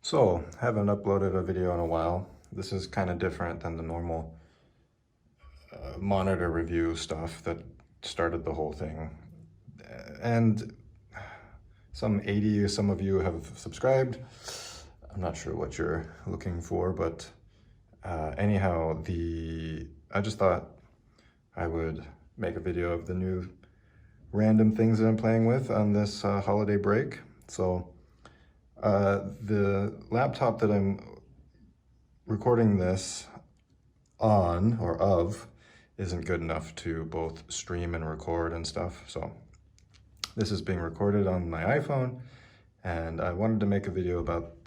So, haven't uploaded a video in a while. This is kind of different than the normal monitor review stuff that started the whole thing. And some of you have subscribed. I'm not sure what you're looking for, but anyhow, I just thought I would make a video of the new random things that I'm playing with on this holiday break. So the laptop that I'm recording this on or of isn't good enough to both stream and record and stuff. So this is being recorded on my iPhone, and I wanted to make a video about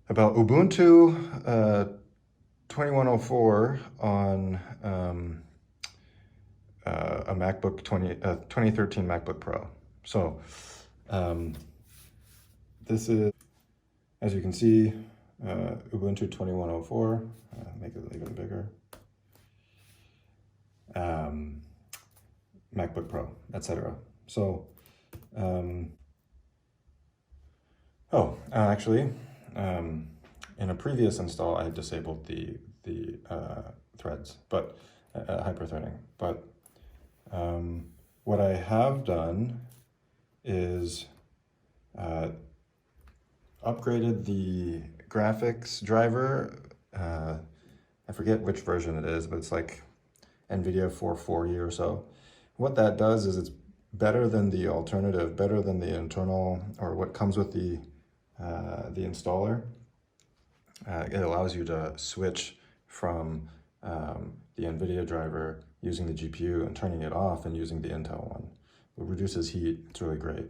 Ubuntu 2104 on a 2013 MacBook Pro. So this is, as you can see, Ubuntu 2104, make it even bigger. MacBook Pro, etc. So, actually, in a previous install, I disabled the threads, but hyperthreading. But what I have done is upgraded the graphics driver. I forget which version it is, but it's like NVIDIA 440 or so. What that does is it's better than the alternative, better than the internal, or what comes with the installer. It allows you to switch from the NVIDIA driver using the GPU and turning it off and using the Intel one. It reduces heat. It's really great.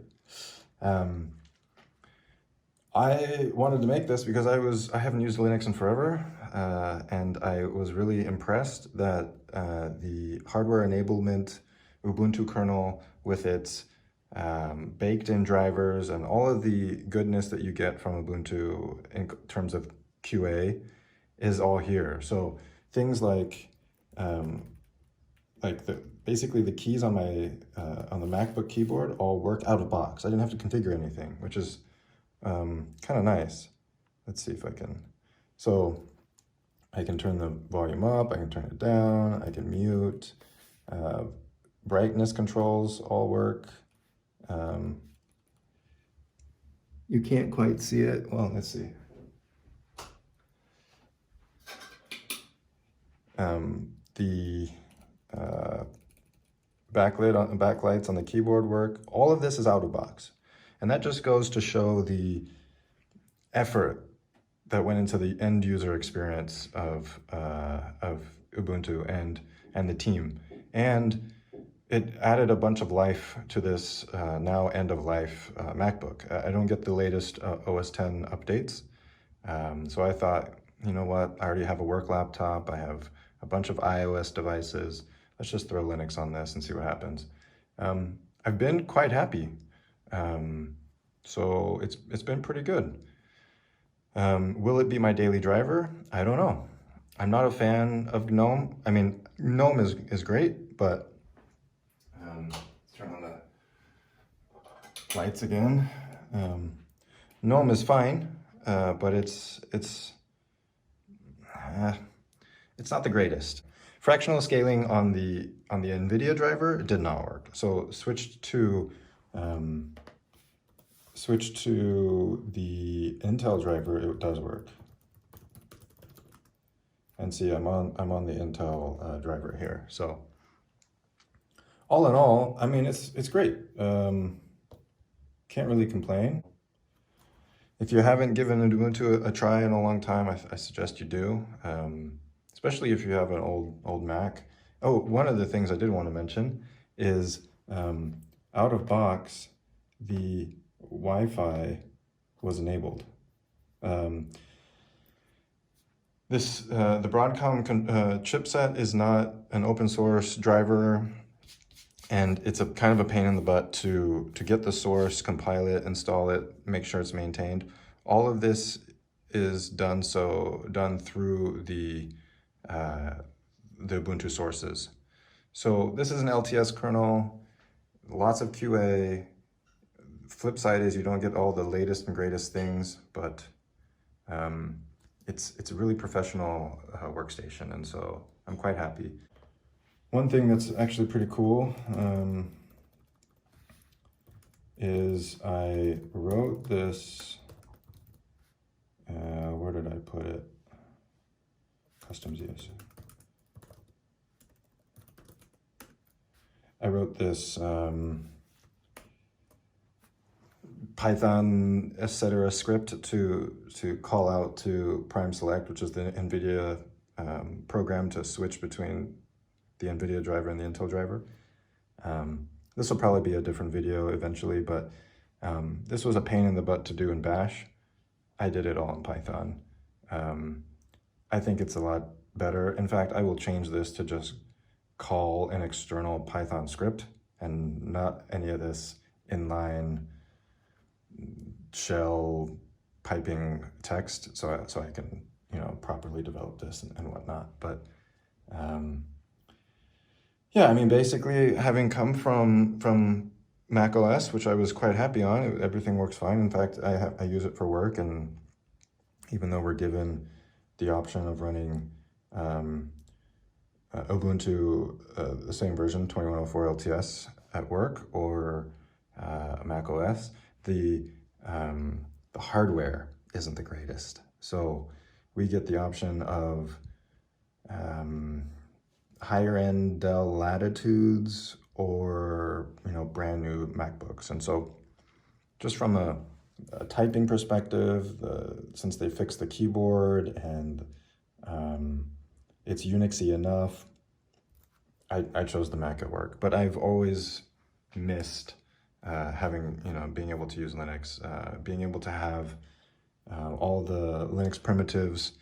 I wanted to make this because I haven't used Linux in forever, and I was really impressed that the hardware enablement Ubuntu kernel with its baked-in drivers and all of the goodness that you get from Ubuntu in terms of QA is all here. So things like basically the keys on my on the MacBook keyboard all work out of box. I didn't have to configure anything, which is kind of nice. Let's see if I can. So I can turn the volume up, I can turn it down, I can mute. Brightness controls all work. You can't quite see it. Well, let's see. The backlights on the keyboard work. All of this is out of box. And that just goes to show the effort that went into the end user experience of Ubuntu and the team. And it added a bunch of life to this now end of life MacBook. I don't get the latest OS X updates. So I thought, you know what, I already have a work laptop. I have a bunch of iOS devices. Let's just throw Linux on this and see what happens. I've been quite happy. So it's been pretty good. Will it be my daily driver? I don't know. I'm not a fan of GNOME. I mean, GNOME is great, but let's turn on the lights again. GNOME is fine, but it's not the greatest. Fractional scaling on the NVIDIA driver did not work. So switched to the Intel driver, it does work. And see, I'm on the Intel driver here. So all in all, I mean, it's great. Can't really complain. If you haven't given Ubuntu a try in a long time, I suggest you do. Especially if you have an old Mac. Oh, one of the things I did want to mention is out of box, the Wi-Fi was enabled. The Broadcom chipset is not an open source driver, and it's a kind of a pain in the butt to get the source, compile it, install it, make sure it's maintained. All of this is done through the Ubuntu sources. So this is an LTS kernel, lots of QA, flip side is you don't get all the latest and greatest things, but it's a really professional workstation, and so I'm quite happy. One thing that's actually pretty cool is I wrote this, where did I put it? Customs, yes. I wrote this Python etc. script to call out to prime select, which is the NVIDIA program to switch between the NVIDIA driver and the Intel driver. This will probably be a different video eventually, but this was a pain in the butt to do in Bash. I did it all in Python. I think it's a lot better. In fact, I will change this to just call an external Python script and not any of this inline shell piping text, so I can, you know, properly develop this and whatnot. But yeah, I mean, basically, having come from Mac OS, which I was quite happy on, everything works fine. In fact, I use it for work, and even though we're given the option of running Ubuntu, the same version, 2104 LTS at work, or Mac OS, the hardware isn't the greatest. So we get the option of higher end Dell Latitudes or, you know, brand new MacBooks. And so just from a typing perspective, since they fixed the keyboard and it's Unixy enough, I chose the Mac at work. But I've always missed having, you know, being able to use Linux, being able to have all the Linux primitives,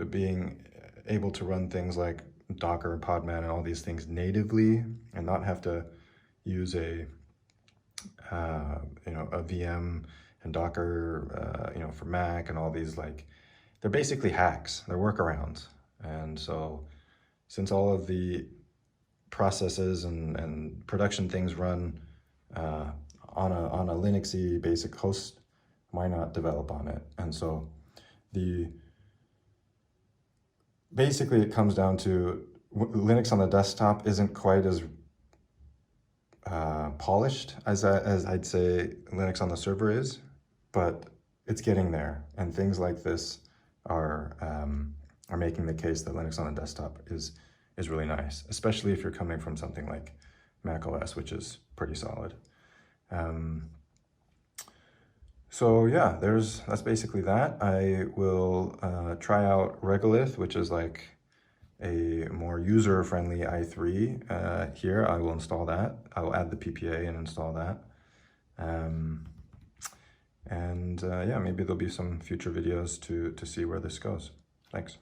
being able to run things like Docker, Podman, and all these things natively, and not have to use a you know, a VM and Docker, you know, for Mac, and all these, like, they're basically hacks, they're workarounds. And so since all of the processes and production things run on a Linuxy basic host, why not develop on it? And so basically it comes down to Linux on the desktop isn't quite as polished as I'd say Linux on the server is, but it's getting there, and things like this are making the case that Linux on the desktop is really nice, especially if you're coming from something like Mac OS, which is pretty solid. So yeah, that's basically that. I will try out Regolith, which is like a more user-friendly i3 here. I will install that. I'll add the PPA and install that. Yeah, maybe there'll be some future videos to see where this goes. Thanks.